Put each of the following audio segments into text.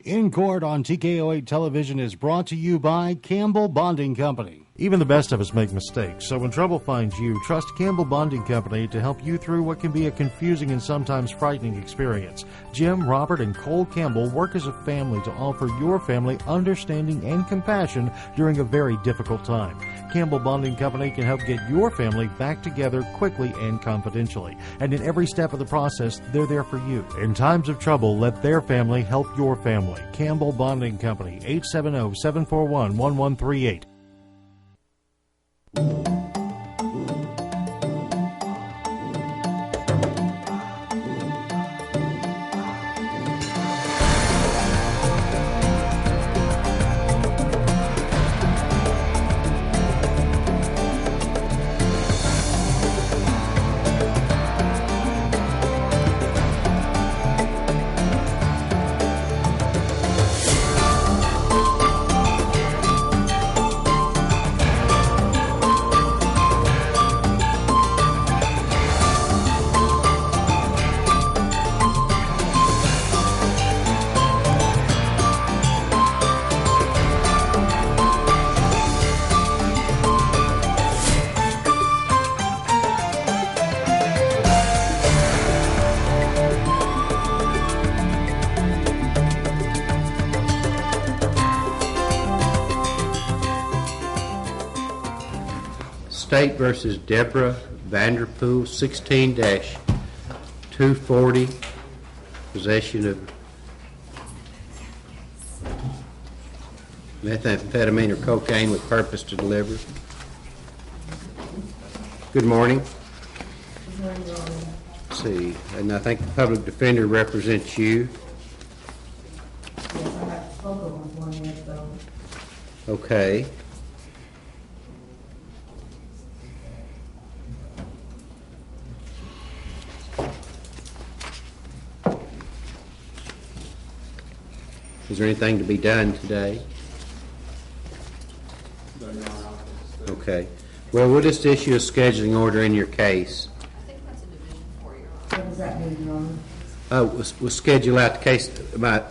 In Court on TKO8 Television is brought to you by Campbell Bonding Company. Even the best of us make mistakes, so when trouble finds you, trust Campbell Bonding Company to help you through what can be a confusing and sometimes frightening experience. Jim, Robert, and Cole Campbell work as a family to offer your family understanding and compassion during a very difficult time. Campbell Bonding Company can help get your family back together quickly and confidentially. And in every step of the process, they're there for you. In times of trouble, let their family help your family. Campbell Bonding Company, 870-741-1138. State versus Deborah Vanderpool, 16-240, possession of methamphetamine or cocaine with purpose to deliver. Good morning. Good morning, Ron. Let's see, and I think the public defender represents you. Yes, I have spoken with one yet, though. Okay. Is there anything to be done today? Okay. Well, we'll just issue a scheduling order in your case. I think that's a Division 4, Your Honor. What does that mean, Ron? We'll schedule out the case. My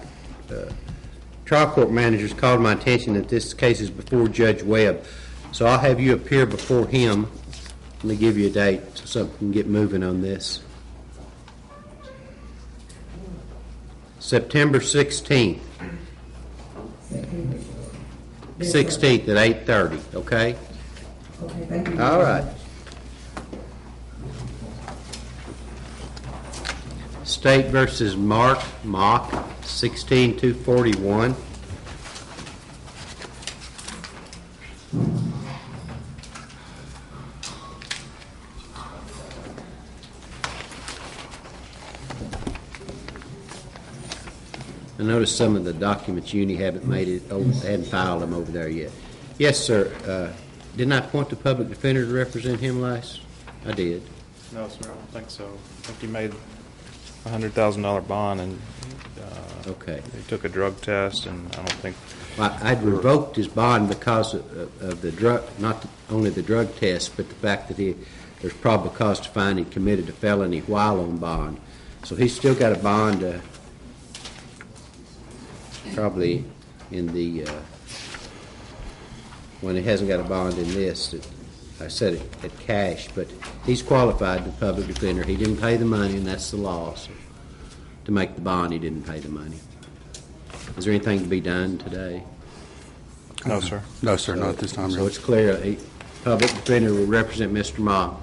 trial court managers called my attention that this case is before Judge Webb. So I'll have you appear before him. Let me give you a date so we can get moving on this. September 16th. 16th at 8:30, okay? Okay, thank you. All right. State versus Mark Mock, 16-241. I noticed some of the documents you haven't made it over, hadn't filed them over there yet. Yes, sir. Didn't I appoint the public defender to represent him last? I did. No, sir, I don't think so. I think he made a $100,000 bond, and Okay. he took a drug test, and I don't think. Well, I'd revoked his bond because of the drug, not only the drug test, but the fact that there's probable cause to find he committed a felony while on bond. So he's still got a bond, probably in the, when he hasn't got a bond in this, I said it at cash, but he's qualified, the public defender. He didn't pay the money, and that's the law. So to make the bond, he didn't pay the money. Is there anything to be done today? No, sir. No, sir, not at this time. So it's clear, public defender will represent Mr. Mock.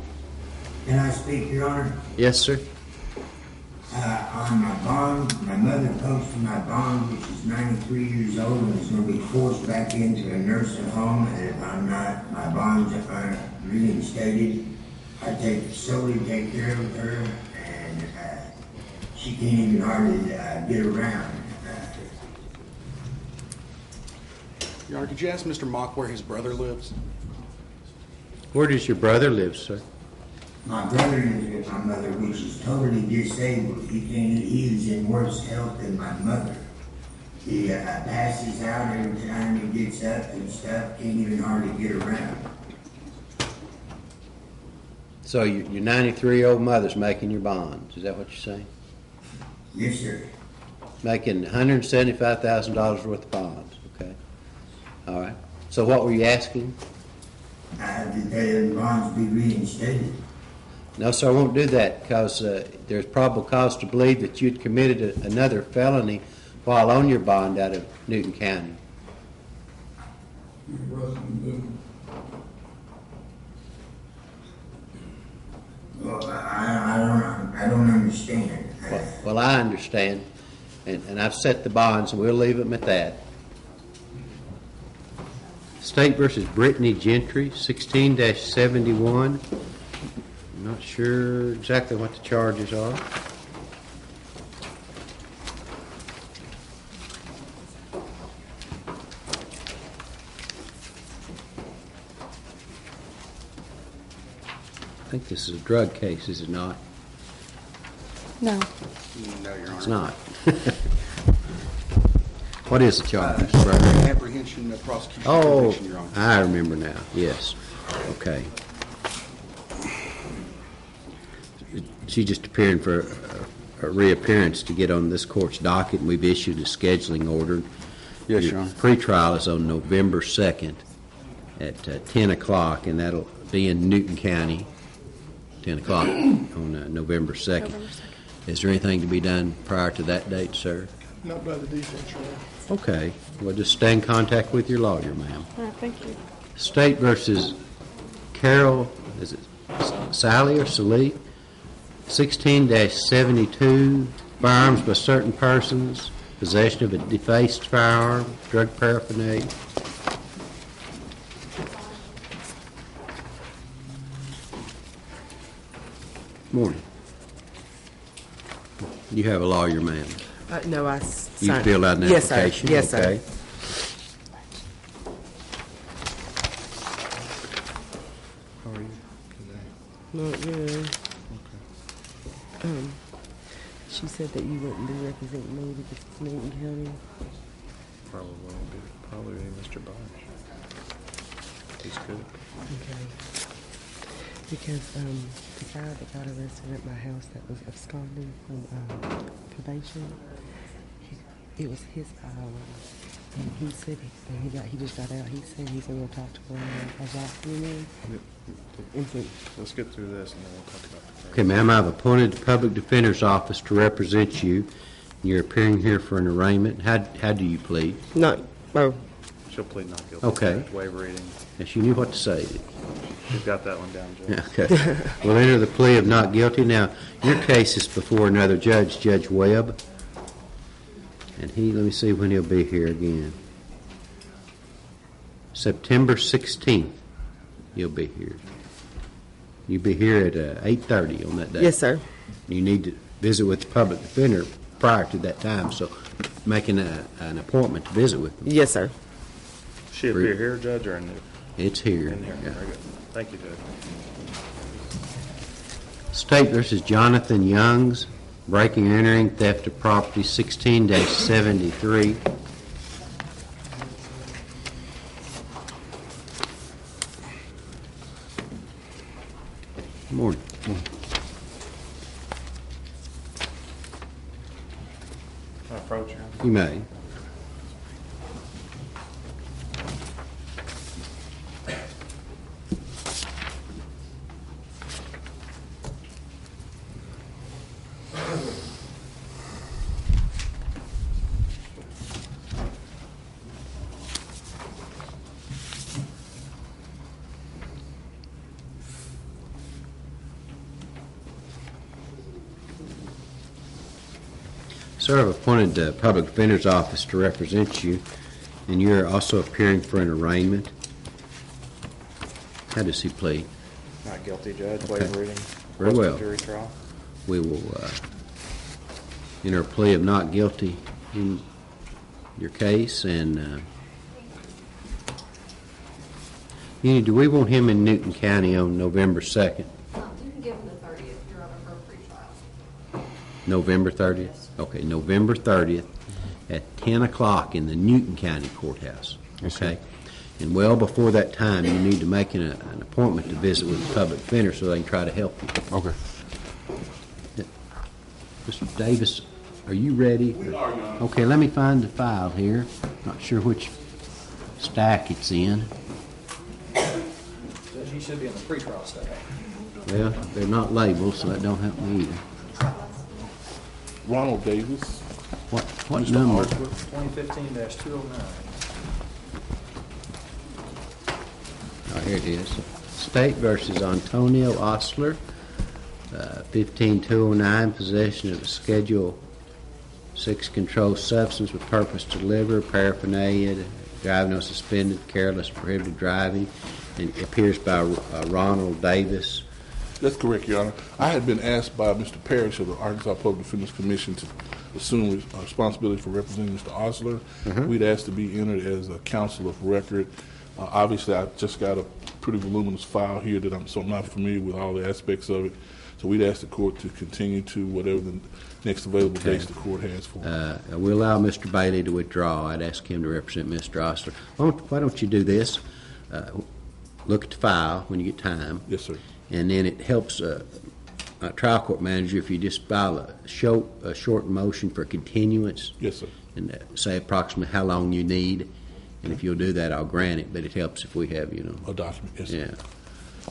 Can I speak, Your Honor? Yes, sir. On my bond, my mother posted my bond, which is 93 years old, and is going to be forced back into a nursing home, and if I'm not, my bonds aren't reinstated. I solely take care of her, and she can't even hardly get around. Your Honor, could you ask Mr. Mock where his brother lives? Where does your brother live, sir? My brother lives with my mother, which is totally disabled. He is in worse health than my mother. He passes out every time he gets up and stuff, can't even hardly get around. So your 93-year-old mother's making your bonds. Is that what you're saying? Yes, sir. making $175,000 worth of bonds, okay? All right. So what were you asking? Did the bonds be reinstated? No, sir, I won't do that because there's probable cause to believe that you'd committed another felony while on your bond out of Newton County. Well, I don't understand. Well, I understand, and I've set the bonds, and we'll leave them at that. State versus Brittany Gentry, 16-71. I'm not sure exactly what the charges are. I think this is a drug case, is it not? No. No, Your Honor. It's not. What is the charge, Mr. Burger? Apprehension of prosecution Oh, conviction, Your Honor. I remember now, yes. Okay. She's just appearing for a reappearance to get on this court's docket, and we've issued a scheduling order. Yes, Your Honor. Pretrial is on November 2nd at 10 o'clock, and that'll be in Newton County, 10 o'clock on November 2nd. Is there anything to be done prior to that date, sir? Not by the defense, Your Honor. Okay. Well, just stay in contact with your lawyer, ma'am. All right, thank you. State versus Carol, is it Sally or Sally? 16-72, firearms by certain persons, possession of a defaced firearm, drug paraphernalia. Morning. You have a lawyer, ma'am. No, I You signed. filled out an Yes, application? sir. Yes, okay. sir. How are you today? Not good. She said that you wouldn't be representing me because it's Newton County. Probably Mr. Bunch. He's good. Okay. Because the guy that got arrested at my house that was absconding from probation, it was his firearm. And he said he just got out. He said he's going to talk to Brian about me. Let's get through this and then we'll talk about the case. Okay, ma'am, I've appointed the Public Defender's Office to represent you. You're appearing here for an arraignment. How do you plead? No. Oh, She'll plead not guilty. Okay. Waiver reading. Yes, you knew what to say. You've got that one down, Judge. Okay. We'll enter the plea of not guilty. Now, your case is before another judge, Judge Webb. And let me see when he'll be here again. September 16th, he'll be here. You'll be here at 8:30 on that day. yes, sir. You need to visit with the public defender prior to that time, so making an appointment to visit with them. Yes, sir. She appear here, Judge, or in here? It's here. In here. Yeah. Very good. Thank you, Judge. State versus Jonathan Youngs, breaking or entering, theft of property, 16-73. Morning. Can I approach her? You may. Sir, I've appointed the Public Defender's Office to represent you, and you're also appearing for an arraignment. How does he plead? Not guilty, Judge. Okay. Waiver reading. Very well. Jury trial. We will enter a plea of not guilty in your case, and do we want him in Newton County on November 2nd? You can give them the 30th. You're on a pre-trial. November 30th? Okay, November 30th at 10 o'clock in the Newton County Courthouse. Okay? And well before that time, you need to make an appointment to visit with the public defender so they can try to help you. Okay. Mr. Davis, Are you ready? We are, Your Honor. Okay, let me find the file here. Not sure which stack it's in. Judge, he should be in the pretrial stack. Well, they're not labeled, so that don't help me either. Ronald Davis. What Mr. number? Osler. 2015-209. Oh, here it is. State versus Antonio Osler, 15209, possession of a Schedule 6 controlled substance with purpose to deliver, paraphernalia, driving on suspended, careless, prohibited driving, and it appears by Ronald Davis. That's correct, Your Honor. I had been asked by Mr. Parrish of the Arkansas Public Defenders Commission to assume responsibility for representing Mr. Osler. We'd asked to be entered as a counsel of record. Obviously, I just got a pretty voluminous file here that I'm not familiar with all the aspects of it. So we'd ask the court to continue to whatever the next available dates the court has for it. We allow Mr. Bailey to withdraw. I'd ask him to represent Mr. Osler. Why don't you do this? Look at the file when you get time. Yes, sir. And then it helps a trial court manager if you just file a short motion for continuance. Yes, sir. And say approximately how long you need. And if you'll do that, I'll grant it. But it helps if we have, A document, yes, sir. Yeah.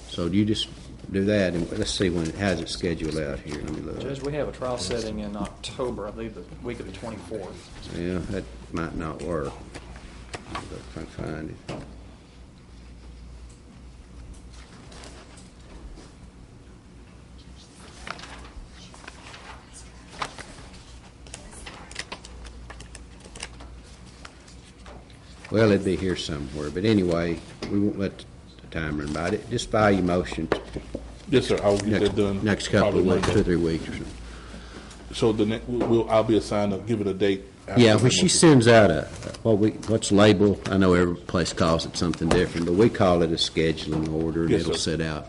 So you just do that, and let's see when it has it scheduled out here. Let me look. Judge, we have a trial setting in October, I believe the week of the 24th. Yeah, that might not work. If I can find it. Well, it'd be here somewhere, but anyway, we won't let the time run by. Just file your motion Yes, sir. I will get that done. next couple of probably weeks, Monday. 2 or 3 weeks or something. So I'll be assigned to give it a date. after Yeah, the when she motion. sends out what's labeled, I know every place calls it something different, but we call it a scheduling order. And Yes, it'll sir. set out,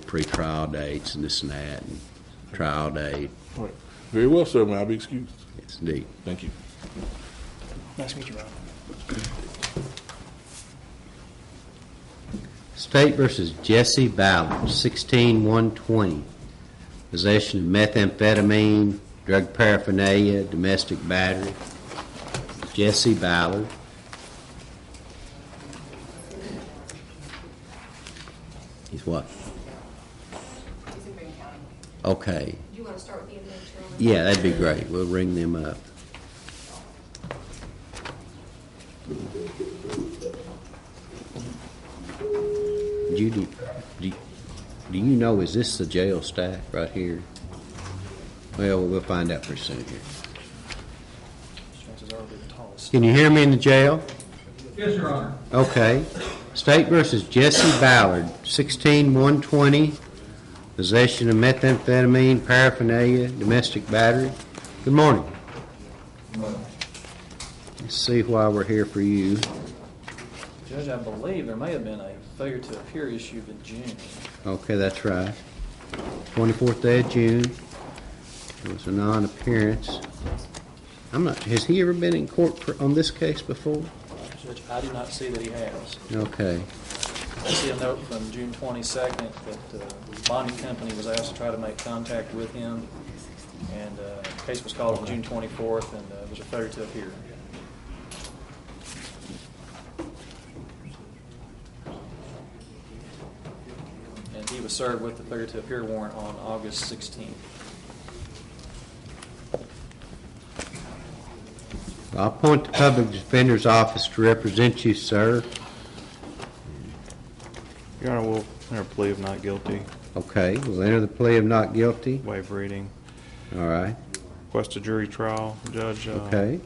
pre-trial dates and this and that, and trial date. All right. Very well, sir. May I be excused? Yes, indeed. Thank you. Nice to meet you, Ron. State versus Jesse Ballard, 16-120. Possession of methamphetamine, drug paraphernalia, domestic battery. Jesse Ballard. He's what? He's in Boone County. Okay. Do you want to start with the inmates, Your Honor? Yeah, that'd be great. We'll ring them up. Judy, do you know, is this the jail staff right here? Well, we'll find out pretty soon here. Chances are it'll be the tallest. Can you hear me in the jail? Yes, Your Honor. Okay. State versus Jesse Ballard, 16-120. Possession of methamphetamine, paraphernalia, domestic battery. Good morning. Let's see why we're here for you. Judge, I believe there may have been a failure to appear issue in June. Okay, that's right. 24th day of June. It was a non-appearance. Has he ever been in court on this case before? Judge, I do not see that he has. Okay. I see a note from June 22nd that the bonding company was asked to try to make contact with him, and the case was called on June 24th, and there was a failure to appear. And he was served with the failure to appear warrant on August 16th. I'll appoint the Public Defender's Office to represent you, sir. Your Honor, we'll enter a plea of not guilty. Okay, we'll enter the plea of not guilty. Waive reading. All right. Request a jury trial, Judge. Okay.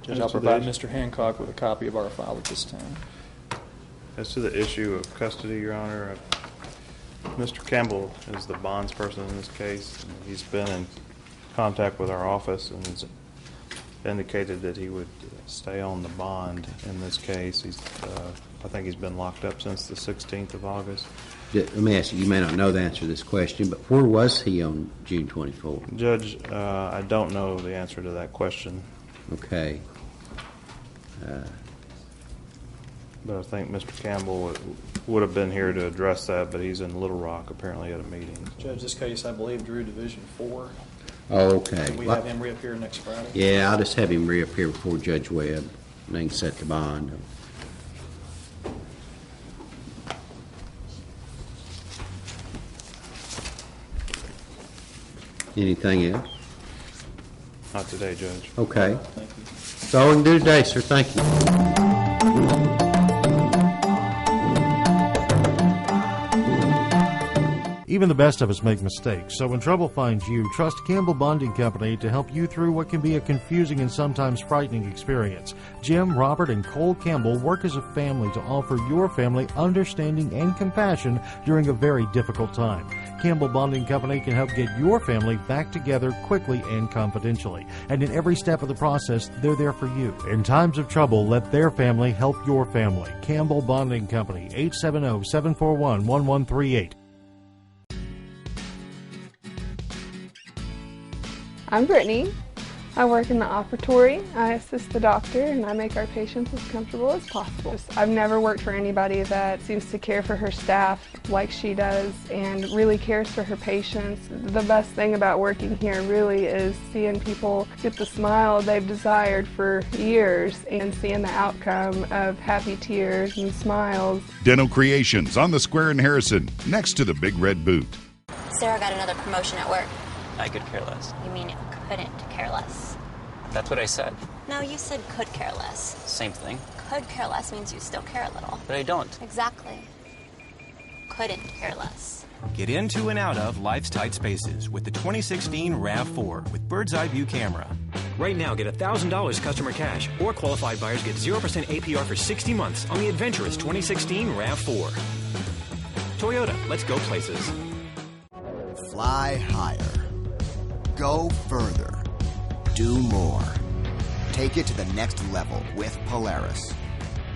Judge, I'll provide Mr. Hancock with a copy of our file at this time. As to the issue of custody, Your Honor, Mr. Campbell is the bonds person in this case. He's been in contact with our office and has indicated that he would stay on the bond in this case. I think he's been locked up since the 16th of August. Let me ask you, you may not know the answer to this question, but where was he on June 24th? Judge, I don't know the answer to that question. Okay. But I think Mr. Campbell would have been here to address that, but he's in Little Rock apparently at a meeting. Judge, this case, I believe, drew Division 4. Okay. Can we have him reappear next Friday? Yeah, I'll just have him reappear before Judge Webb, and they can set the bond. Anything else? Not today, Judge. Okay. Thank you. That's all we can do today, sir. Thank you. Even the best of us make mistakes, so when trouble finds you, trust Campbell Bonding Company to help you through what can be a confusing and sometimes frightening experience. Jim, Robert, and Cole Campbell work as a family to offer your family understanding and compassion during a very difficult time. Campbell Bonding Company can help get your family back together quickly and confidentially. And in every step of the process, they're there for you. In times of trouble, let their family help your family. Campbell Bonding Company, 870-741-1138. I'm Brittany. I work in the operatory. I assist the doctor and I make our patients as comfortable as possible. I've never worked for anybody that seems to care for her staff like she does and really cares for her patients. The best thing about working here really is seeing people get the smile they've desired for years and seeing the outcome of happy tears and smiles. Dental Creations on the square in Harrison, next to the Big Red Boot. Sarah got another promotion at work. I could care less. You mean couldn't care less? That's what I said. No, you said could care less. Same thing. Could care less means you still care a little. But I don't. Exactly. Couldn't care less. Get into and out of life's tight spaces with the 2016 RAV4 with bird's eye view camera. Right now, get $1,000 customer cash, or qualified buyers get 0% APR for 60 months on the adventurous 2016 RAV4. Toyota, let's go places. Fly higher. Go further. Do more. Take it to the next level with Polaris.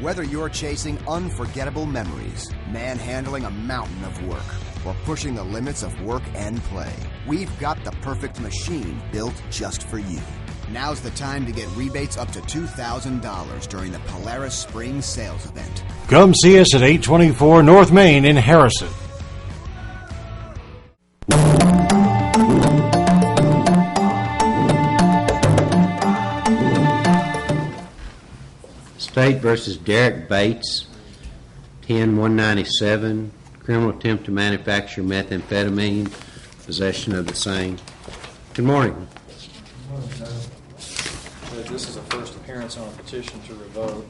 Whether you're chasing unforgettable memories, manhandling a mountain of work, or pushing the limits of work and play, we've got the perfect machine built just for you. Now's the time to get rebates up to $2,000 during the Polaris Spring Sales Event. Come see us at 824 North Main in Harrison. State versus Derek Bates, 10-197, criminal attempt to manufacture methamphetamine, possession of the same. Good morning. This is a first appearance on a petition to revoke.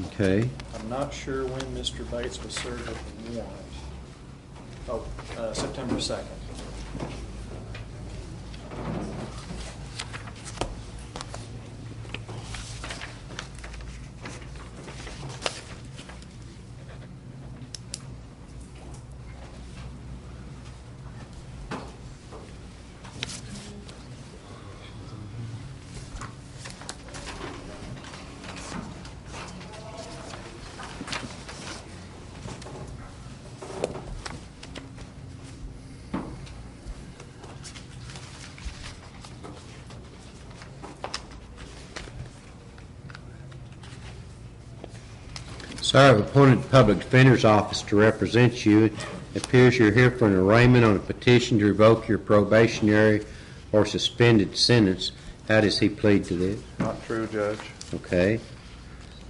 Okay. I'm not sure when Mr. Bates was served with the warrant. September 2nd. Sir, I've appointed the Public Defender's Office to represent you. It appears you're here for an arraignment on a petition to revoke your probationary or suspended sentence. How does he plead to this? Not true, Judge. Okay.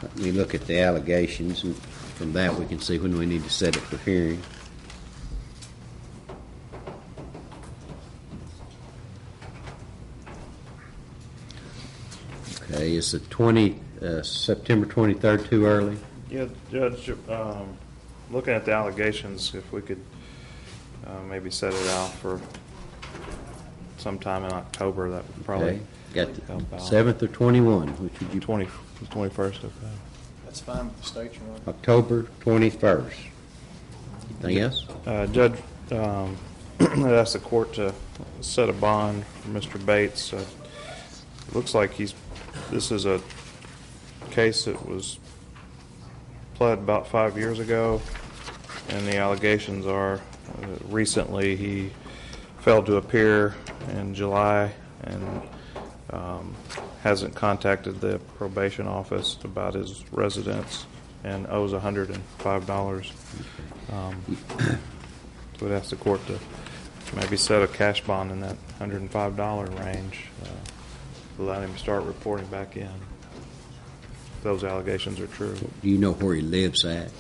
Let me look at the allegations, and from that we can see when we need to set it for hearing. Okay, is the September 23rd too early? Yeah, Judge, looking at the allegations, if we could maybe set it out for sometime in October, that would probably Okay. Got the help out. 7th or 21, which would you? 21st, okay. That's fine with the state, Your Honor. October 21st. Anything else? Judge, I'd ask the court to set a bond for Mr. Bates. It looks like this is a case that was pled about 5 years ago, and the allegations are recently he failed to appear in July and hasn't contacted the probation office about his residence and owes $105. Would ask the court to maybe set a cash bond in that $105 range, allow him to start reporting back in. If those allegations are true. Do you know where he lives at?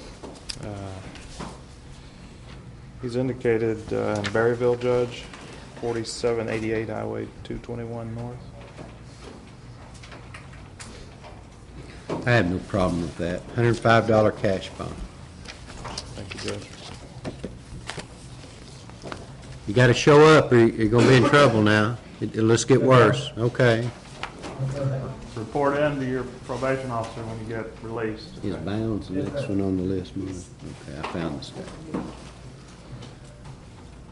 He's indicated in Berryville, Judge, 4788 Highway 221 North. I have no problem with that. $105 cash bond. Thank you, Judge. You got to show up or you're going to be in trouble now. It'll just get worse. Okay. Report in to your probation officer when you get released. Is Bounds the next one on the list, Mark? Okay, I found this.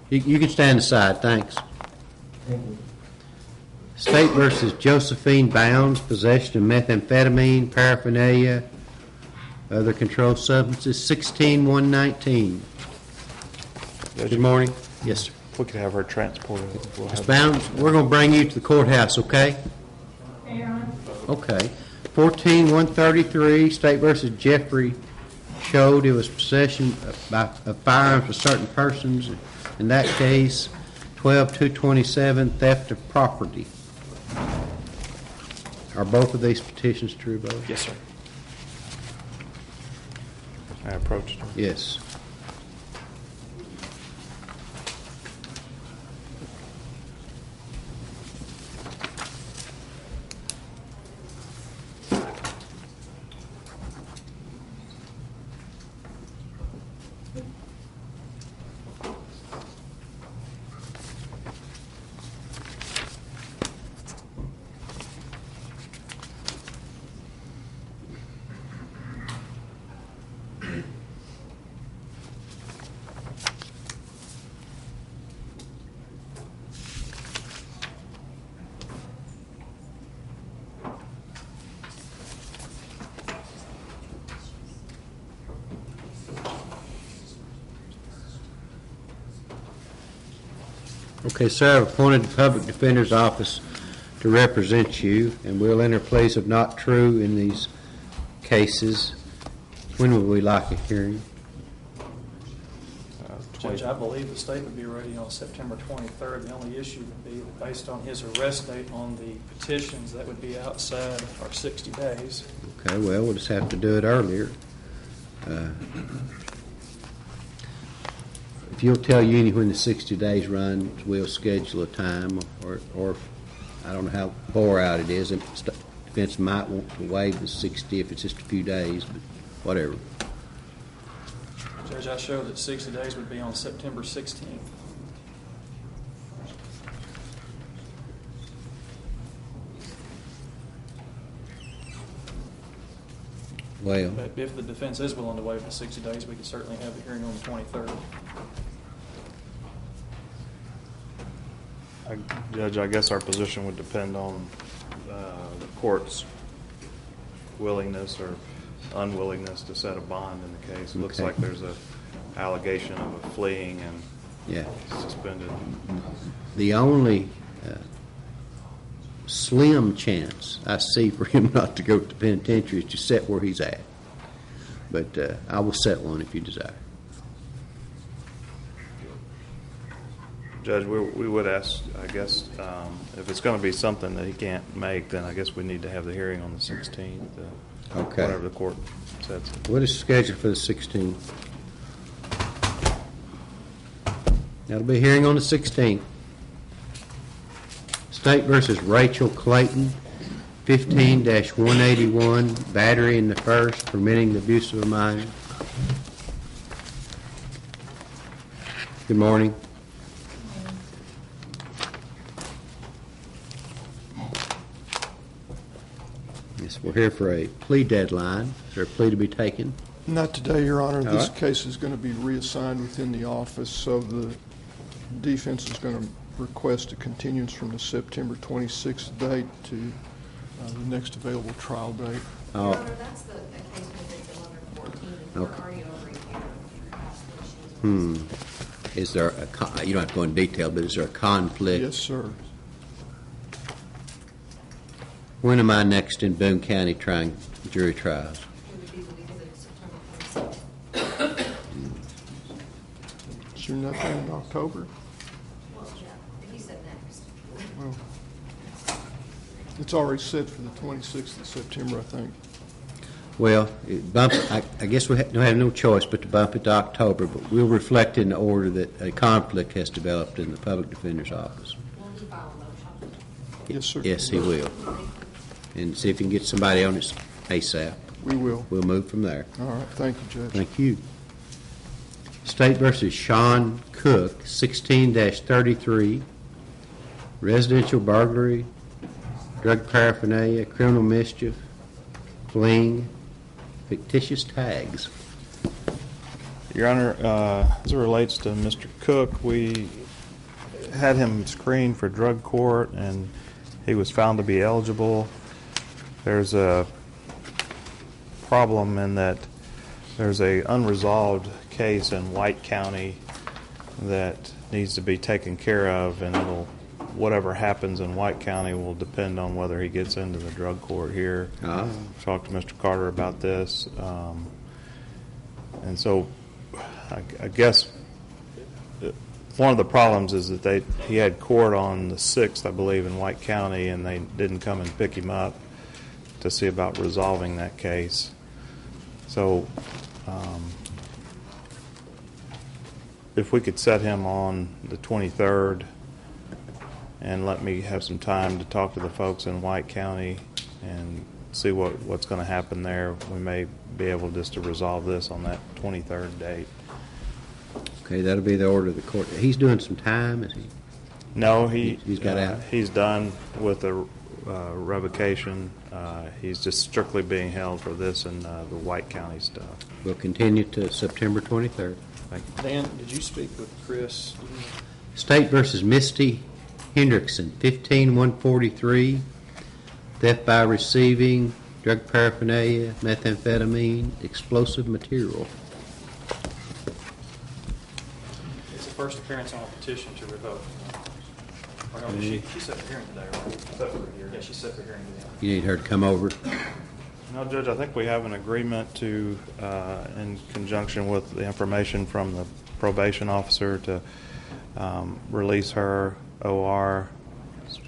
You can stand aside, thanks. State versus Josephine Bounds, possession of methamphetamine, paraphernalia, other controlled substances, 16-119. Good morning. Yes, sir. We could have her transported. We'll Ms. have Bounds, we're going to bring you to the courthouse, okay? Okay. 14-133, State versus Jeffrey showed it was possession of firearms for certain persons. In that case, 12-227, theft of property. Are both of these petitions true, both? Yes, sir. I approached her. Yes. Okay, sir, I've appointed the Public Defender's Office to represent you, and we'll enter pleas of not true in these cases. When would we like a hearing? Judge, I believe the state would be ready on September 23rd. The only issue would be that based on his arrest date on the petitions, that would be outside our 60 days. Okay, well, we'll just have to do it earlier. If you'll tell Uni when the 60 days runs, we'll schedule a time, or I don't know how far out it is. Defense might want to waive the 60 if it's just a few days, but whatever. Judge, I show that 60 days would be on September 16th. Well, But if the defense is willing to waive the 60 days, we could certainly have the hearing on the 23rd. Judge, I guess our position would depend on the court's willingness or unwillingness to set a bond in the case. It looks like there's a allegation of a fleeing and suspended. The only slim chance I see for him not to go to the penitentiary is to set where he's at. But I will set one if you desire. Judge, we would ask, I guess, if it's going to be something that he can't make, then I guess we need to have the hearing on the 16th. Okay. Whatever the court says. What is scheduled for the 16th? That'll be hearing on the 16th. State versus Rachel Clayton, 15-181, battery in the first, permitting the abuse of a minor. Good morning. Yes, we're here for a plea deadline. Is there a plea to be taken? Not today, Your Honor. All This right. case is going to be reassigned within the office, so the defense is going to request a continuance from the September 26th date to the next available trial date. Oh. Your Honor, that's the case with 1114, and we're Okay. already over a year. Is there you don't have to go in detail, but is there a conflict? Yes, sir. When am I next in Boone County trying jury trials? It would be the week of September 26th. Is there nothing in October? It's already set for the 26th of September, I think. Well, I guess we don't have no choice but to bump it to October, but we'll reflect in the order that a conflict has developed in the Public Defender's Office. Yes, sir. Yes, he will. And see if he can get somebody on his ASAP. We will. We'll move from there. All right. Thank you, Judge. Thank you. State versus Sean Cook, 16-33, residential burglary, drug paraphernalia, criminal mischief, fleeing, fictitious tags. Your Honor, as it relates to Mr. Cook, we had him screened for drug court, and he was found to be eligible. There's a problem in that there's a unresolved case in White County that needs to be taken care of, and whatever happens in White County will depend on whether he gets into the drug court here. Talked to Mr. Carter about this, and so I guess one of the problems is that he had court on the 6th, I believe, in White County, and they didn't come and pick him up to see about resolving that case. So if we could set him on the 23rd and let me have some time to talk to the folks in White County and see what's going to happen there, we may be able just to resolve this on that 23rd date. Okay, that'll be the order of the court. He's doing some time, is he? No, he's got out. He's done with the revocation. He's just strictly being held for this and the White County stuff. We'll continue to September 23rd. Thank you. Dan, did you speak with Chris? State versus Misty Hendrickson, 15-143, theft by receiving, drug paraphernalia, methamphetamine, explosive material. It's the first appearance on a petition to revoke. Or no, she set the hearing today, right? Set for hearing. Yeah, she set the hearing today. You need her to come over. No, Judge, I think we have an agreement to, in conjunction with the information from the probation officer, to release her OR,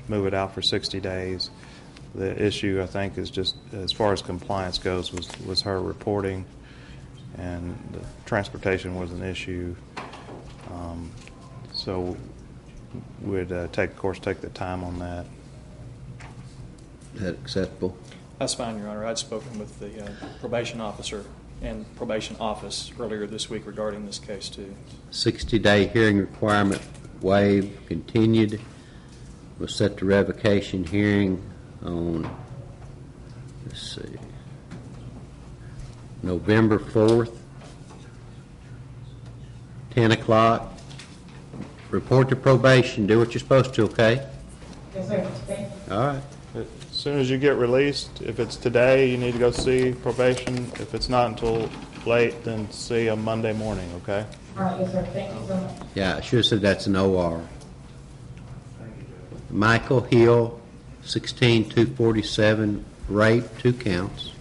move it out for 60 days. The issue, I think, is just, as far as compliance goes, was her reporting, and the transportation was an issue. So we'd take the time on that. Is that acceptable? That's fine, Your Honor. I'd spoken with the probation officer and probation office earlier this week regarding this case, too. 60-day hearing requirement waived, continued. We'll set the revocation hearing on, let's see, November 4th, 10 o'clock. Report to probation. Do what you're supposed to, okay? Yes, sir. Thank you. All right. As soon as you get released, if it's today, you need to go see probation. If it's not until late, then see them Monday morning, okay? All right, yes, sir. Thank you so much. Yeah, I should have said that's an OR. Michael Hill, 16-247, rape, 2 counts.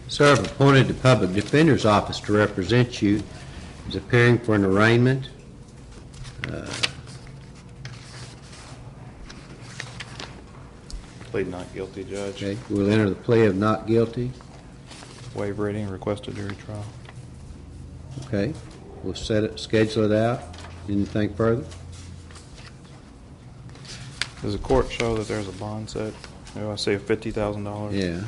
Sir, I've appointed the Public Defender's Office to represent you. Is appearing for an arraignment. Plead not guilty, Judge. Okay, we'll enter the plea of not guilty. Waive reading, request a jury trial. Okay, we'll schedule it out. Anything further? Does the court show that there's a bond set? Do I see a $50,000? Yeah.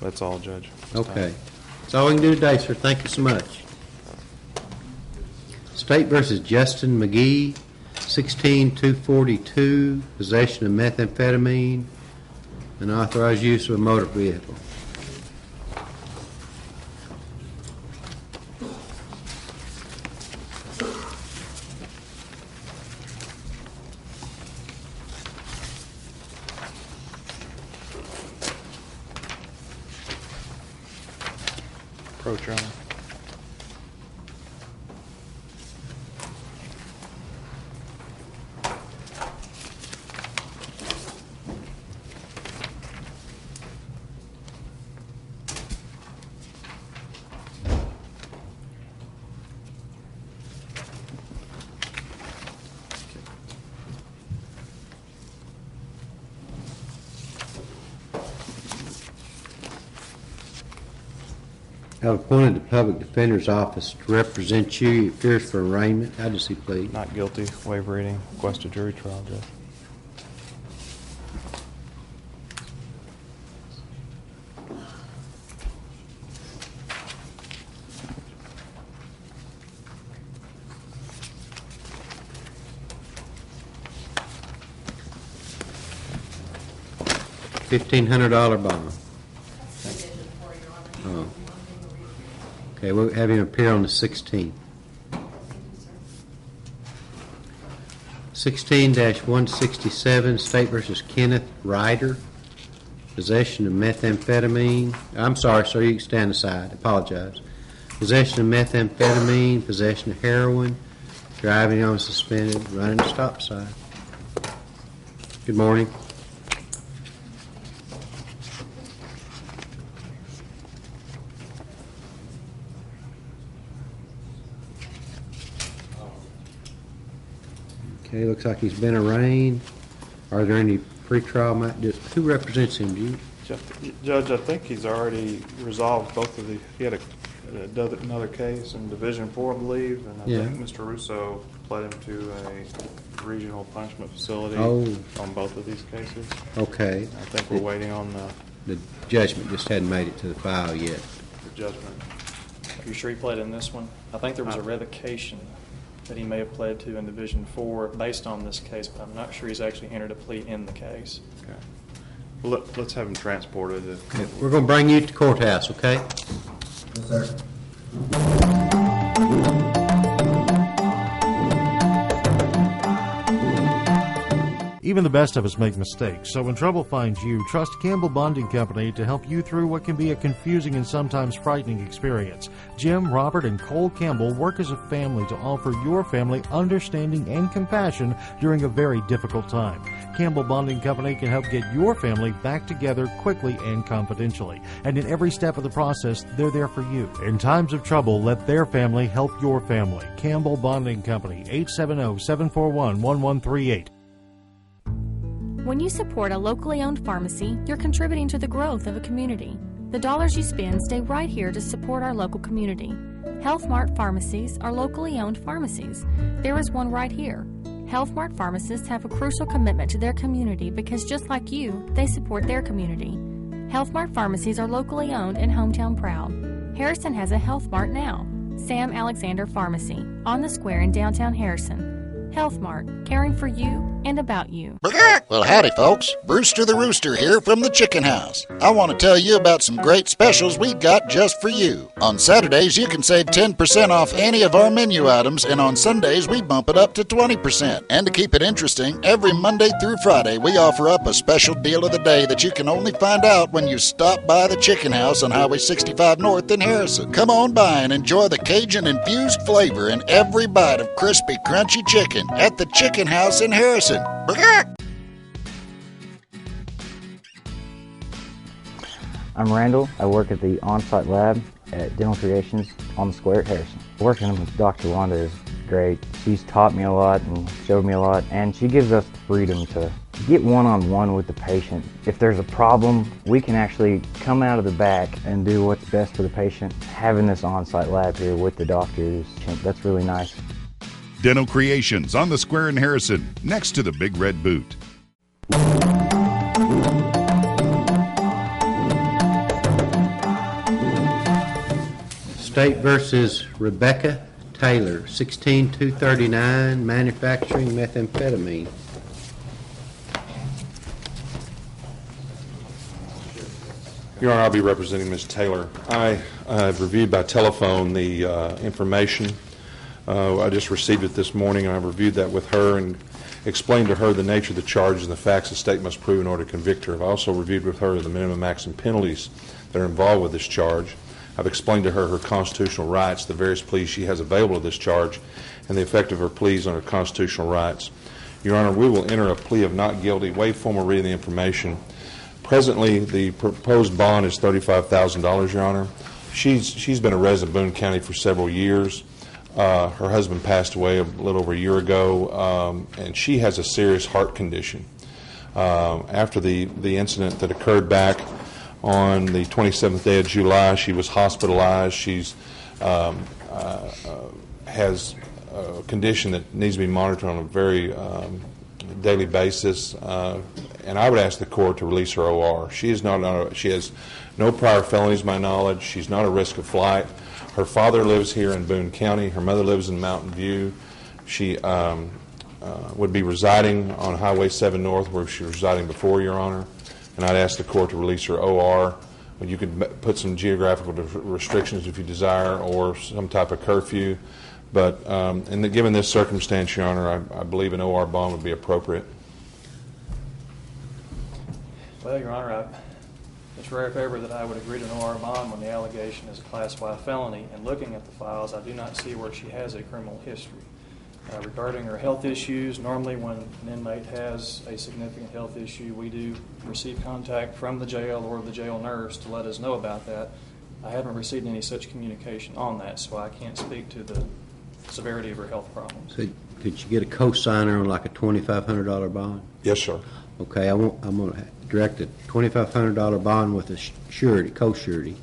That's all, Judge. Okay. That's all we can do today, sir. Thank you so much. State versus Justin McGee, 16-242, possession of methamphetamine, and authorized use of a motor vehicle. approach, Your Honor. I've appointed the Public Defender's Office to represent you. He appears for arraignment. How does he plead? Not guilty. Waive reading. Request a jury trial, Judge. $1,500 bond. Oh. Okay, we'll have him appear on the 16th. 16-167, State versus Kenneth Ryder. Possession of methamphetamine. I'm sorry, sir, you can stand aside. Apologize. Possession of methamphetamine, possession of heroin, driving on suspended, running a stop sign. Good morning. Okay, looks like he's been arraigned. Are there any pretrial who represents him? Do you? Judge, I think he's already resolved both of the. He had another case in Division 4, I believe, and I think Mr. Russo pled him to a regional punishment facility on both of these cases. Okay. I think we're waiting on the judgment. Just hadn't made it to the file yet. The judgment. Are you sure he pled in this one? I think there was a revocation that he may have pled to in Division 4 based on this case, but I'm not sure he's actually entered a plea in the case. Okay. Well, let's have him transported. Okay. We're going to bring you to the courthouse, okay? Yes, sir. Even the best of us make mistakes, so when trouble finds you, trust Campbell Bonding Company to help you through what can be a confusing and sometimes frightening experience. Jim, Robert, and Cole Campbell work as a family to offer your family understanding and compassion during a very difficult time. Campbell Bonding Company can help get your family back together quickly and confidentially. And in every step of the process, they're there for you. In times of trouble, let their family help your family. Campbell Bonding Company, 870-741-1138. When you support a locally owned pharmacy, you're contributing to the growth of a community. The dollars you spend stay right here to support our local community. Health Mart pharmacies are locally owned pharmacies. There is one right here. Health Mart pharmacists have a crucial commitment to their community because just like you, they support their community. Health Mart pharmacies are locally owned and hometown proud. Harrison has a Health Mart now. Sam Alexander Pharmacy, on the square in downtown Harrison. Health Mart, caring for you and about you. Well, howdy, folks. Brewster the Rooster here from the Chicken House. I want to tell you about some great specials we've got just for you. On Saturdays, you can save 10% off any of our menu items, and on Sundays, we bump it up to 20%. And to keep it interesting, every Monday through Friday, we offer up a special deal of the day that you can only find out when you stop by the Chicken House on Highway 65 North in Harrison. Come on by and enjoy the Cajun-infused flavor in every bite of crispy, crunchy chicken at the Chicken House in Harrison. I'm Randall. I work at the on-site lab at Dental Creations on the square at Harrison. Working with Dr. Wanda is great. She's taught me a lot and showed me a lot, and she gives us the freedom to get one-on-one with the patient. If there's a problem, we can actually come out of the back and do what's best for the patient. Having this on-site lab here with the doctors, that's really nice. Dental Creations on the square in Harrison, next to the Big Red Boot. State versus Rebecca Taylor, 16239, manufacturing methamphetamine. Your Honor, I'll be representing Ms. Taylor. I have reviewed by telephone the information. I just received it this morning, and I've reviewed that with her and explained to her the nature of the charges and the facts the state must prove in order to convict her. I've also reviewed with her the minimum maximum penalties that are involved with this charge. I've explained to her her constitutional rights, the various pleas she has available to this charge, and the effect of her pleas on her constitutional rights. Your Honor, we will enter a plea of not guilty, waive formal reading of the information. Presently, the proposed bond is $35,000, Your Honor. She's been a resident of Boone County for several years. Her husband passed away a little over a year ago, and she has a serious heart condition. After the incident that occurred back on the 27th day of July, she was hospitalized. She's has a condition that needs to be monitored on a very daily basis, and I would ask the court to release her OR. She has no prior felonies, to my knowledge. She's not a risk of flight. Her father lives here in Boone County. Her mother lives in Mountain View. She would be residing on Highway 7 North, where she was residing before, Your Honor, and I'd ask the court to release her OR. You could put some geographical restrictions if you desire, or some type of curfew. But given this circumstance, Your Honor, I believe an OR bond would be appropriate. Well, Your Honor, it's rare if ever that I would agree to an OR bond when the allegation is a Class Y felony. And looking at the files, I do not see where she has a criminal history. Regarding her health issues, normally when an inmate has a significant health issue, we do receive contact from the jail or the jail nurse to let us know about that. I haven't received any such communication on that, so I can't speak to the severity of her health problems. So could you get a co-signer on like a $2,500 bond? Yes, sir. Okay, I'm going to direct a $2,500 bond with a surety, co-surety.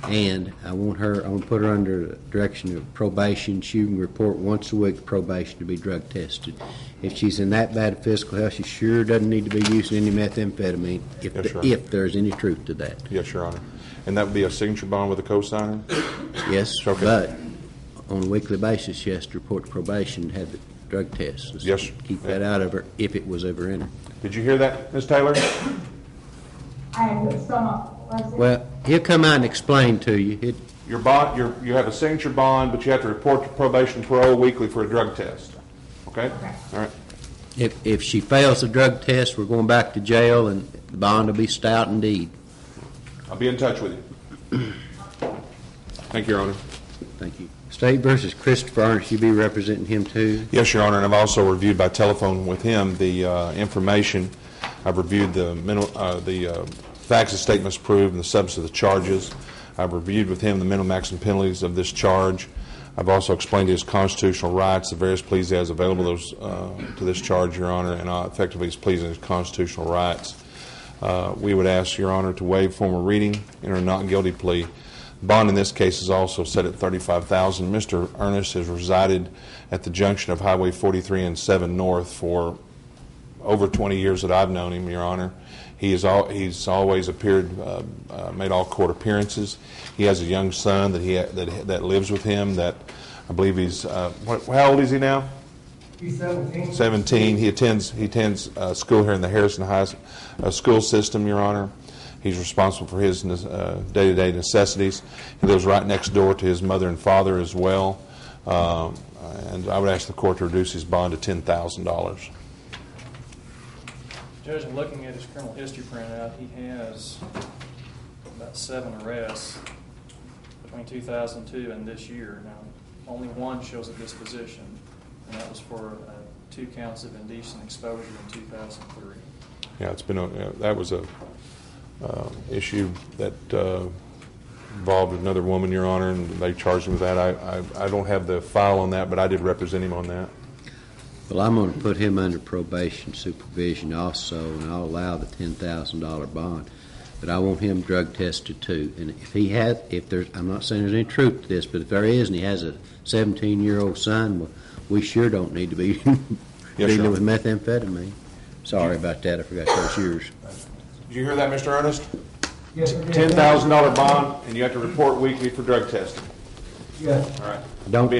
And I want to put her under the direction of probation. She can report once a week to probation to be drug tested. If she's in that bad physical health, she sure doesn't need to be using any methamphetamine if there's any truth to that. Yes, Your Honor. And that would be a signature bond with a co-signer? Yes, okay. But on a weekly basis, she has to report to probation and have the drug test. So yes. Keep that out of her if it was ever in her. Did you hear that, Ms. Taylor? I have put some up. Well, he'll come out and explain to you. Your bond, you have a signature bond, but you have to report to probation parole weekly for a drug test. Okay? All right. If she fails the drug test, we're going back to jail, and the bond will be stout indeed. I'll be in touch with you. Thank you, Your Honor. Thank you. State versus Christopher Ernest, you be representing him too? Yes, Your Honor, and I've also reviewed by telephone with him the information. I've reviewed the facts and statements proved and the substance of the charges. I've reviewed with him the minimum maximum penalties of this charge. I've also explained his constitutional rights, the various pleas he has available to this charge, Your Honor, and effectively he's pleading his constitutional rights. We would ask, Your Honor, to waive formal reading, enter a not guilty plea. Bond in this case is also set at $35,000. Mr. Ernest has resided at the junction of Highway 43 and 7 North for over 20 years that I've known him, Your Honor. He's always appeared, made all court appearances. He has a young son that lives with him. That I believe he's how old is he now? He's 17. 17. He attends school here in the Harrison High school system, Your Honor. He's responsible for his day-to-day necessities. He lives right next door to his mother and father as well. And I would ask the court to reduce his bond to $10,000. Judge, in looking at his criminal history printout, he has about 7 arrests between 2002 and this year. Now, only one shows a disposition, and that was for 2 counts of indecent exposure in 2003. Yeah, it's been that was a issue that involved another woman, Your Honor, and they charged him with that. I don't have the file on that, but I did represent him on that. Well, I'm going to put him under probation supervision also, and I'll allow the $10,000 bond. But I want him drug tested too. And if there's, I'm not saying there's any truth to this, but if there is, and he has a 17-year-old son, well, we sure don't need to be dealing with methamphetamine. Sorry about that. I forgot that was yours. Did you hear that, Mr. Ernest? Yes, sir. $10,000 bond, and you have to report weekly for drug testing. Yes. All right. Don't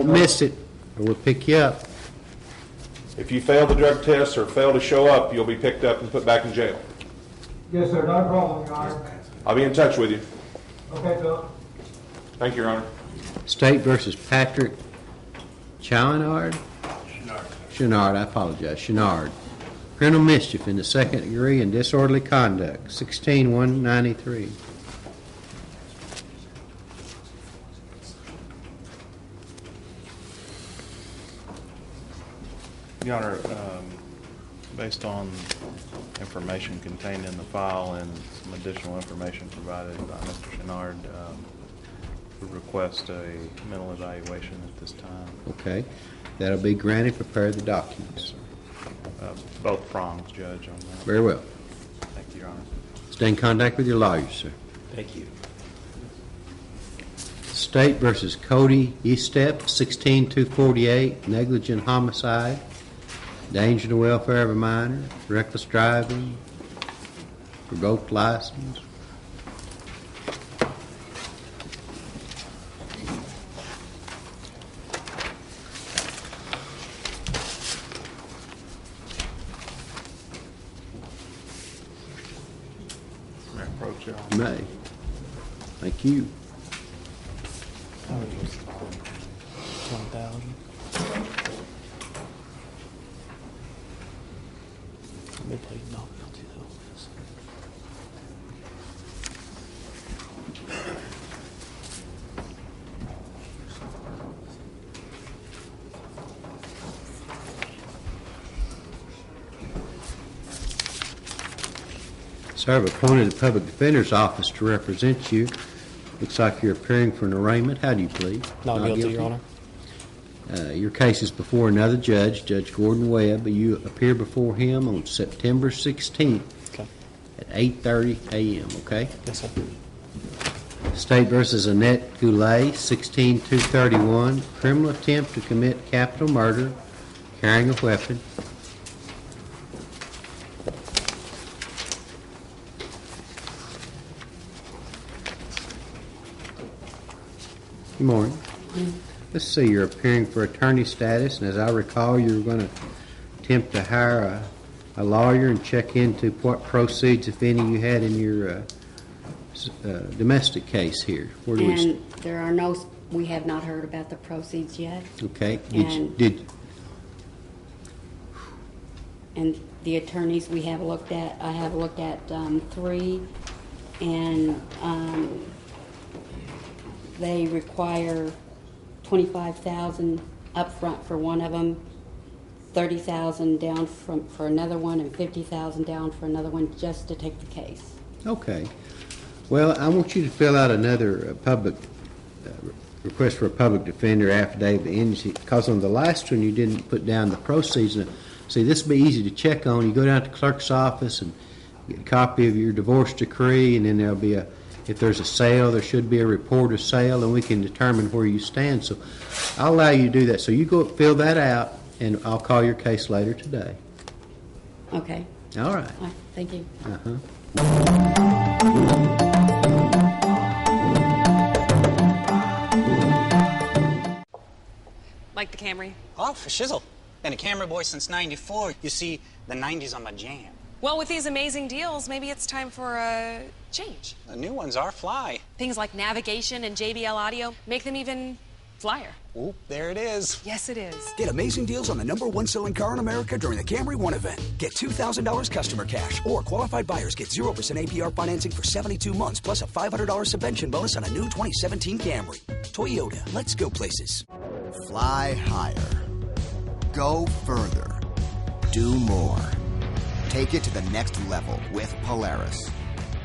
miss it, or we'll pick you up. If you fail the drug test or fail to show up, you'll be picked up and put back in jail. Yes, sir. Not a problem, Your Honor. I'll be in touch with you. Okay, Bill. Thank you, Your Honor. State versus Patrick Chouinard? Chenard, I apologize. Chenard. Criminal mischief in the second degree and disorderly conduct, 16-193. Your Honor, based on information contained in the file and some additional information provided by Mr. Chenard, we request a mental evaluation at this time. Okay. That'll be granted. Prepare the documents. Both prongs, Judge, on that. Very well. Thank you, Your Honor. Stay in contact with your lawyers, sir. Thank you. State versus Cody Estep, 16-248, negligent homicide, danger to welfare of a minor, reckless driving, revoked license. May I approach, Your Honor? You may. Thank you. 1,000. Sir, I've appointed the Public Defender's Office to represent you. Looks like you're appearing for an arraignment. How do you plead? Not guilty, Your Honor. Your case is before another judge, Judge Gordon Webb. You appear before him on September 16th at 8:30 a.m., okay? Yes, sir. State versus Annette Goulet, 16-231, criminal attempt to commit capital murder, carrying a weapon. Good morning. Let's see, you're appearing for attorney status, and as I recall, you were going to attempt to hire a lawyer and check into what proceeds, if any, you had in your domestic case here. Where do we There are no, we have not heard about the proceeds yet. Okay. And the attorneys we have looked at, I have looked at 3, and they require $25,000 up front for one of them, $30,000 down for another one, and $50,000 down for another one, just to take the case. Okay. Well, I want you to fill out another public request for a public defender affidavit, because on the last one you didn't put down the proceeds. Now, see, this will be easy to check on. You go down to the clerk's office and get a copy of your divorce decree, and then there'll be if there's a sale, there should be a report of sale, and we can determine where you stand. So I'll allow you to do that. So you go fill that out, and I'll call your case later today. Okay. All right. All right. Thank you. Like the Camry? Oh, for shizzle. Been a Camry boy since '94. You see, the '90s are my jam. Well, with these amazing deals, maybe it's time for a change. The new ones are fly. Things like navigation and JBL audio make them even flyer. Oop, there it is. Yes, it is. Get amazing deals on the #1 selling car in America during the Camry One event. Get $2,000 customer cash, or qualified buyers get 0% APR financing for 72 months, plus a $500 subvention bonus on a new 2017 Camry. Toyota, let's go places. Fly higher. Go further. Do more. Take it to the next level with Polaris.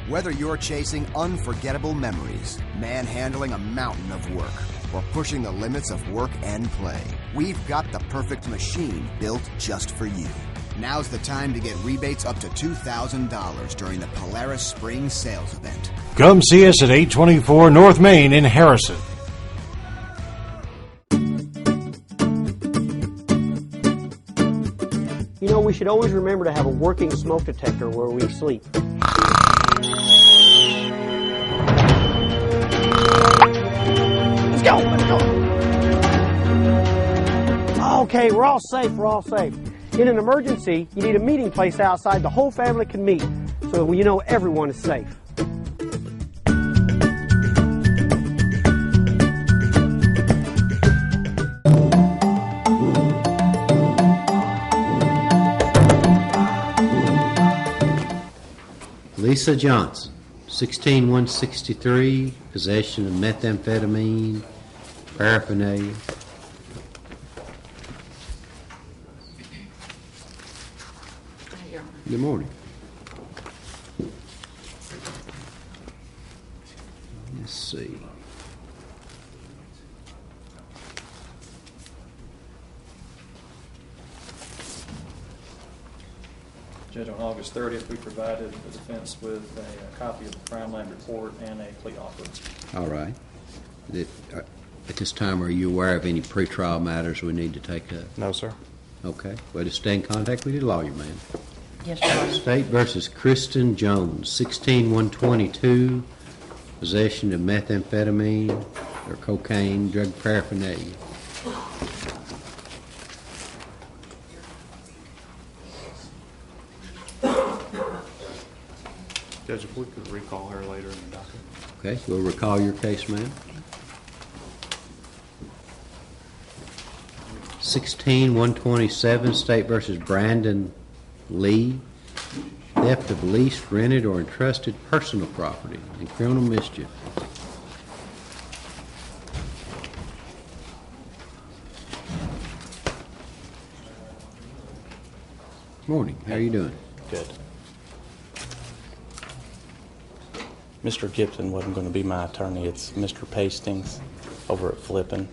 Whether you're chasing unforgettable memories, manhandling a mountain of work, or pushing the limits of work and play, we've got the perfect machine built just for you. Now's the time to get rebates up to $2,000 during the Polaris Spring Sales Event. Come see us at 824 North Main in Harrison. You know, we should always remember to have a working smoke detector where we sleep. Let's go! Let's go! Okay, we're all safe, we're all safe. In an emergency, you need a meeting place outside the whole family can meet, so you know everyone is safe. Lisa Johnson, 16-163, possession of methamphetamine, paraphernalia. Your Honor. Good morning. Let's see. Judge, on August 30th, we provided the defense with a copy of the crime lab report and a plea offer. All right. At this time, are you aware of any pretrial matters we need to take up? No, sir. Okay. Well, just stay in contact with your lawyer, man. Yes, Your Honor. State versus Kristen Jones, 16-122, possession of methamphetamine or cocaine, drug paraphernalia. Judge, if we could recall her later in the docket. Okay, we'll recall your case, ma'am. 16-127, State versus Brandon Lee, theft of leased, rented, or entrusted personal property and criminal mischief. Morning. How are you doing? Good. Mr. Gibson wasn't going to be my attorney. It's Mr. Pastings over at Flippin.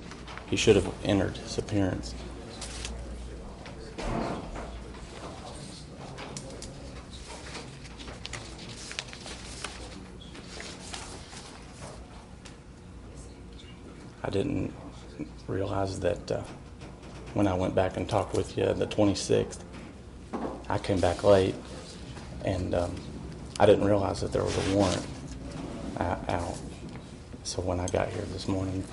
He should have entered his appearance. I didn't realize that when I went back and talked with you the 26th, I came back late, and I didn't realize that there was a warrant out. So when I got here this morning,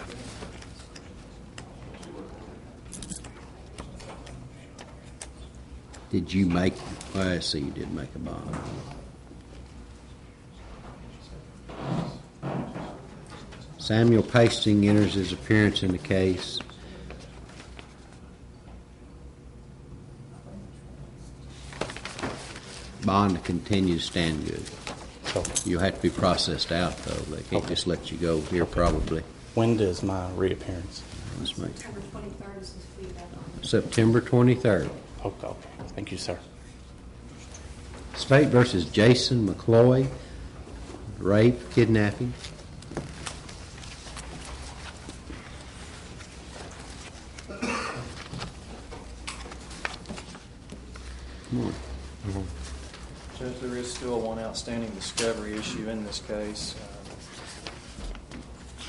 Did you make, well, I see you did make a bond. Samuel Pasting enters his appearance in the case. Bond continues to stand good. You'll have to be processed out, though. They can't just let you go here, probably. when does my reappearance? Let's make September 23rd is his feedback. September 23rd. Okay. Thank you, sir. State versus Jason McCloy, rape, kidnapping. Judge, there is still one outstanding discovery issue in this case.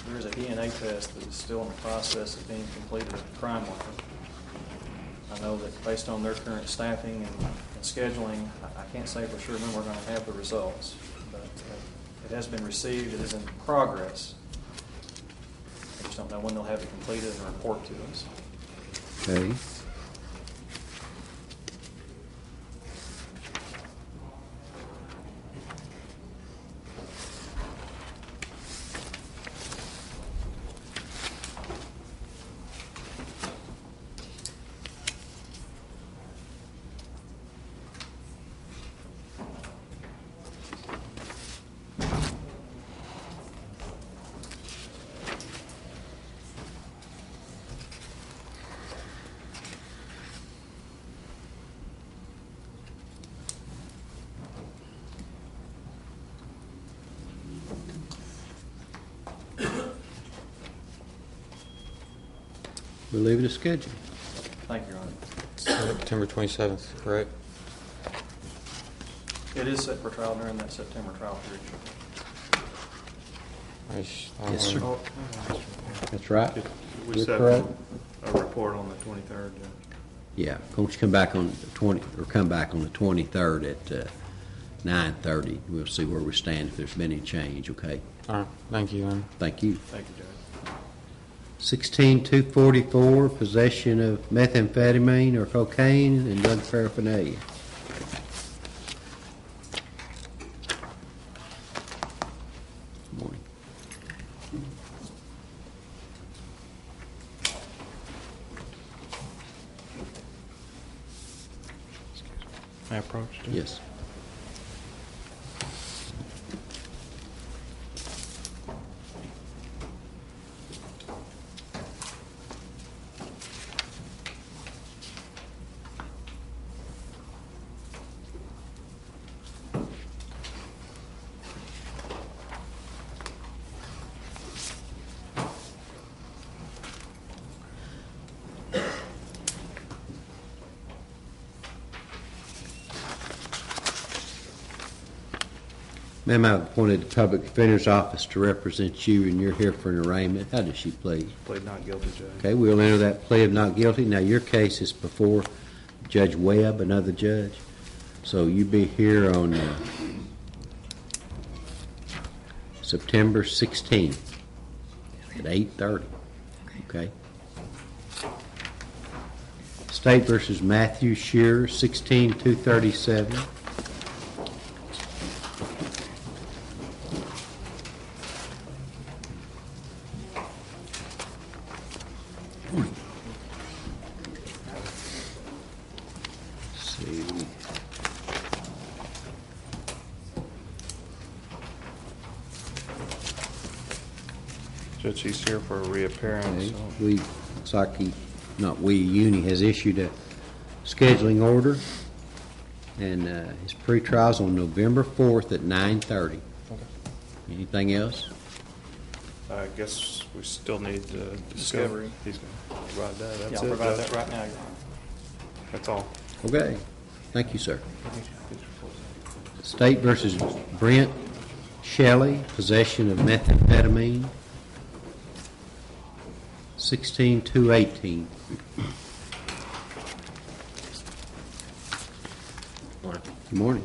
There is a DNA test that is still in the process of being completed at the crime lab. I know that based on their current staffing and scheduling, I can't say for sure when we're going to have the results, but it has been received. It is in progress. I just don't know when they'll have it completed and report to us. Okay. We'll leave it as scheduled. Thank you, Your Honor. September 27th, correct? It is set for trial during that September trial period. Yes, sir. That's right. We You're set correct. a report on the 23rd. Yeah, won't you come back on the 23rd at 9:30. We'll see where we stand if there's been any change. Okay. All right. Thank you, Aaron. Thank you. Thank you, Judge. 16-244, possession of methamphetamine or cocaine and drug paraphernalia. Morning. May I approach? Yes. Ma'am, I've appointed the Public Defender's Office to represent you, and you're here for an arraignment. How does she plead? Plead not guilty, Judge. Okay, we'll enter that plea of not guilty. Now, your case is before Judge Webb, another judge. So you be here on September 16th at 8:30. Okay. State versus Matthew Shearer, 16-237. Judge, he's here for a reappearance. Okay. Looks like Uni has issued a scheduling order, and his pretrial's on November 4th at 9:30. Okay. Anything else? I guess we still need Discovery. He's going to provide that. That's I'll it, provide Judge. that right now, Your Honor. That's all. Okay. Thank you, sir. State versus Brent Shelley, possession of methamphetamine, 16-218. Good morning.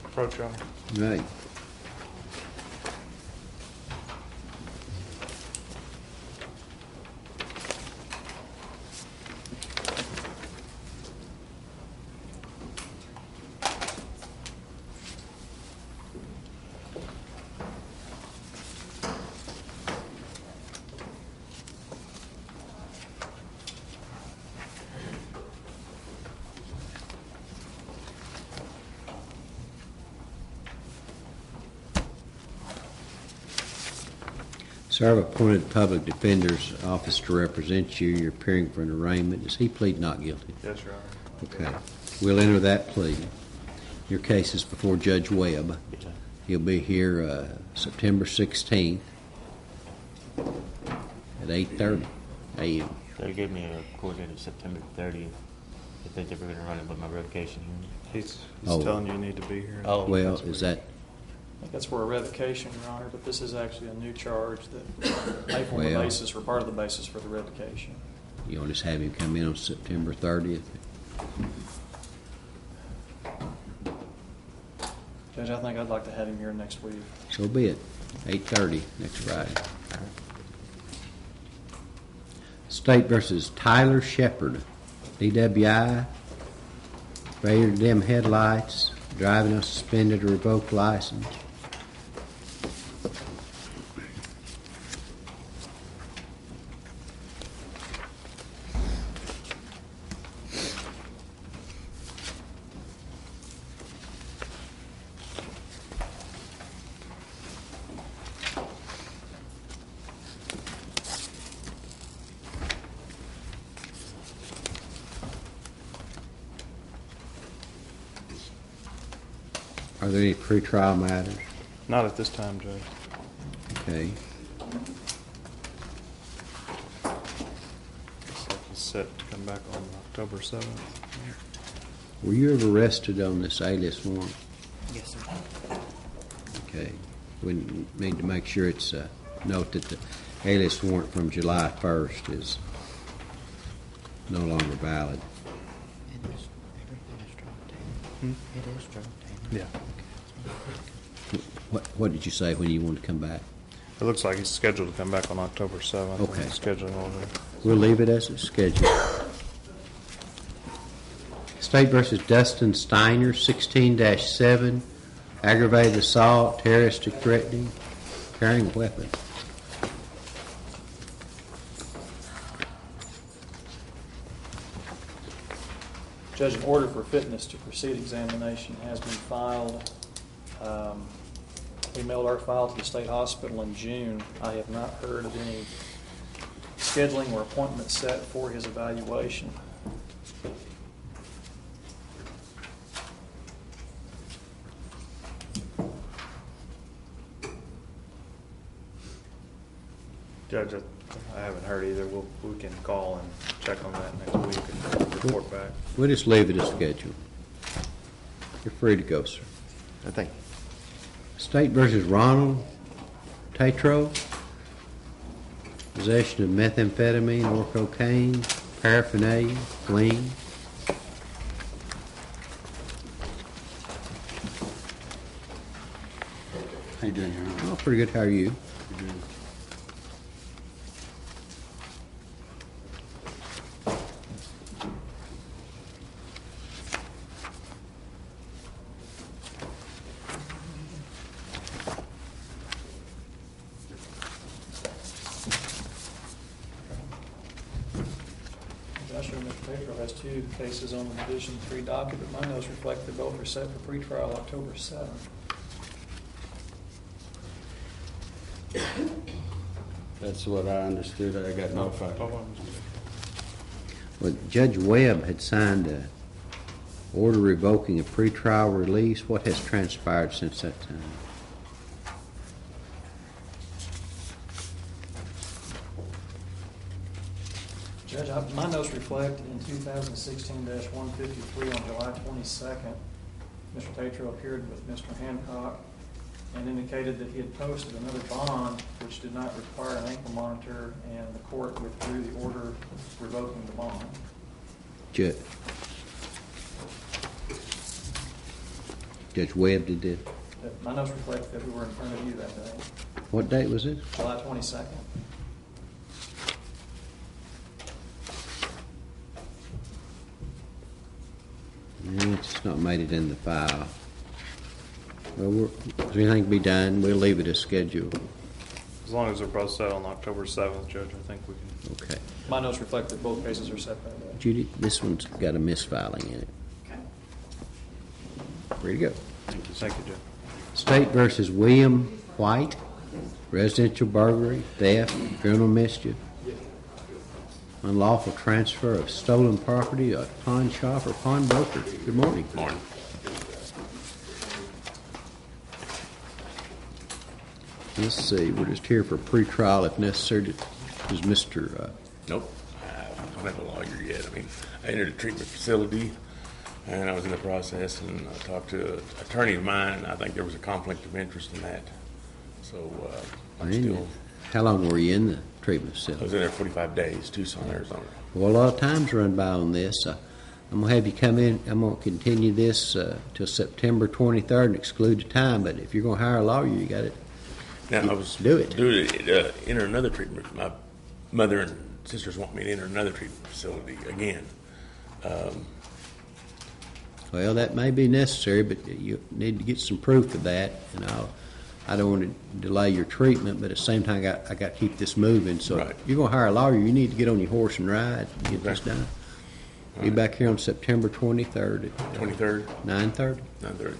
Approach, Your Honor. Right. Sir, I've appointed Public Defender's Office to represent you. You're appearing for an arraignment. Does he plead not guilty? Yes, Your Honor. Okay. We'll enter that plea. Your case is before Judge Webb. He'll be here September 16th at 8:30 a.m. They gave me a court date of September 30th. I think they were going to run it with my revocation hearing. He's telling you need to be here. Oh, Well, is that... I think that's for a revocation, Your Honor, but this is actually a new charge that may form the Well- basis or part of the basis for the revocation. You want to just have him come in on September 30th? Judge, I think I'd like to have him here next week. So be it. 8:30 next Friday. State versus Tyler Shepard, DWI, failure to dim headlights, driving a suspended or revoked license. Are there any pretrial matters? Not at this time, Judge. Okay. Looks like he's set to come back on October 7th. Were you ever arrested on this alias warrant? Yes, sir. Okay. We need to make sure it's note that the alias warrant from July 1st is no longer valid. It is drug Yeah. What did you say when you want to come back? It looks like he's scheduled to come back on October 7th. Okay. Scheduling order. We'll leave it as it's scheduled. State versus Dustin Steiner, 16-7, aggravated assault, terroristic threatening, carrying a weapon. Judge, an order for fitness to proceed examination has been filed. We mailed our file to the state hospital in June. I have not heard of any scheduling or appointment set for his evaluation. Judge, I haven't heard either. We can call and check on that next week and report back. We'll just leave it as scheduled. You're free to go, sir. Thank you. State versus Ronald Tatro. Possession of methamphetamine or cocaine, paraphernalia, fleeing. How you doing, Your Honor? Oh, pretty good. How are you? Joshua, Mr. Tatro has 2 cases on the Division 3 docket, but my notes reflect that both are set for pretrial October 7th. That's what I understood. I got notified. Well, Judge Webb had signed an order revoking a pretrial release. What has transpired since that time? Judge, my notes reflect in 2016-153 on July 22nd, Mr. Tatro appeared with Mr. Hancock and indicated that he had posted another bond which did not require an ankle monitor, and the court withdrew the order revoking the bond. Judge Webb did that? My notes reflect that we were in front of you that day. What date was it? July 22nd. It's not made it in the file. Well, is there anything to be done? We'll leave it as scheduled. As long as they're both set on October 7th, Judge, I think we can. Okay. My notes reflect that both cases are set that day. Judy, this one's got a misfiling in it. Okay. Ready to go. Thank you, Judge. State versus William White, residential burglary, theft, criminal mischief, unlawful transfer of stolen property, a pawn shop or pawnbroker. Good morning. Morning. Let's see, we're just here for pre-trial if necessary. Does Mr. Nope. I don't have a lawyer yet. I mean, I entered a treatment facility, and I was in the process, and I talked to an attorney of mine, and I think there was a conflict of interest in that. So I'm still... How long were you in the treatment I facility? was in there 45 days, Tucson, Arizona. Well, a lot of time's run by on this. I'm going to have you come in. I'm going to continue this till September 23rd and exclude the time. But if you're going to hire a lawyer, you got to Now, I was do it. Enter another treatment. My mother and sisters want me to enter another treatment facility again. Well, that may be necessary, but you need to get some proof of that. And I don't want to delay your treatment, but at the same time, I got to keep this moving. So Right. if you're going to hire a lawyer, you need to get on your horse and ride and get this done. Be back here on September 23rd at 23rd? 9:30. 9:30.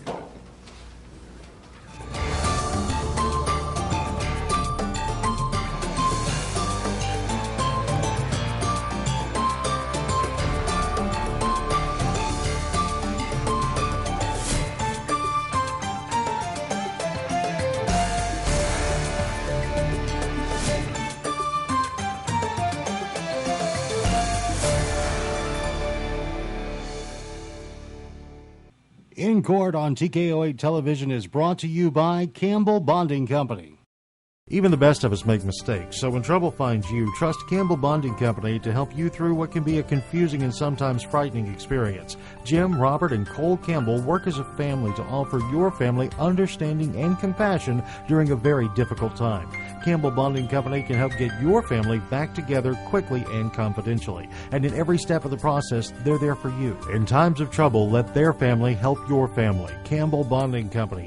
In Court on TKO8 Television is brought to you by Campbell Bonding Company. Even the best of us make mistakes, so when trouble finds you, trust Campbell Bonding Company to help you through what can be a confusing and sometimes frightening experience. Jim, Robert, and Cole Campbell work as a family to offer your family understanding and compassion during a very difficult time. Campbell Bonding Company can help get your family back together quickly and confidentially. And in every step of the process, they're there for you. In times of trouble, let their family help your family. Campbell Bonding Company,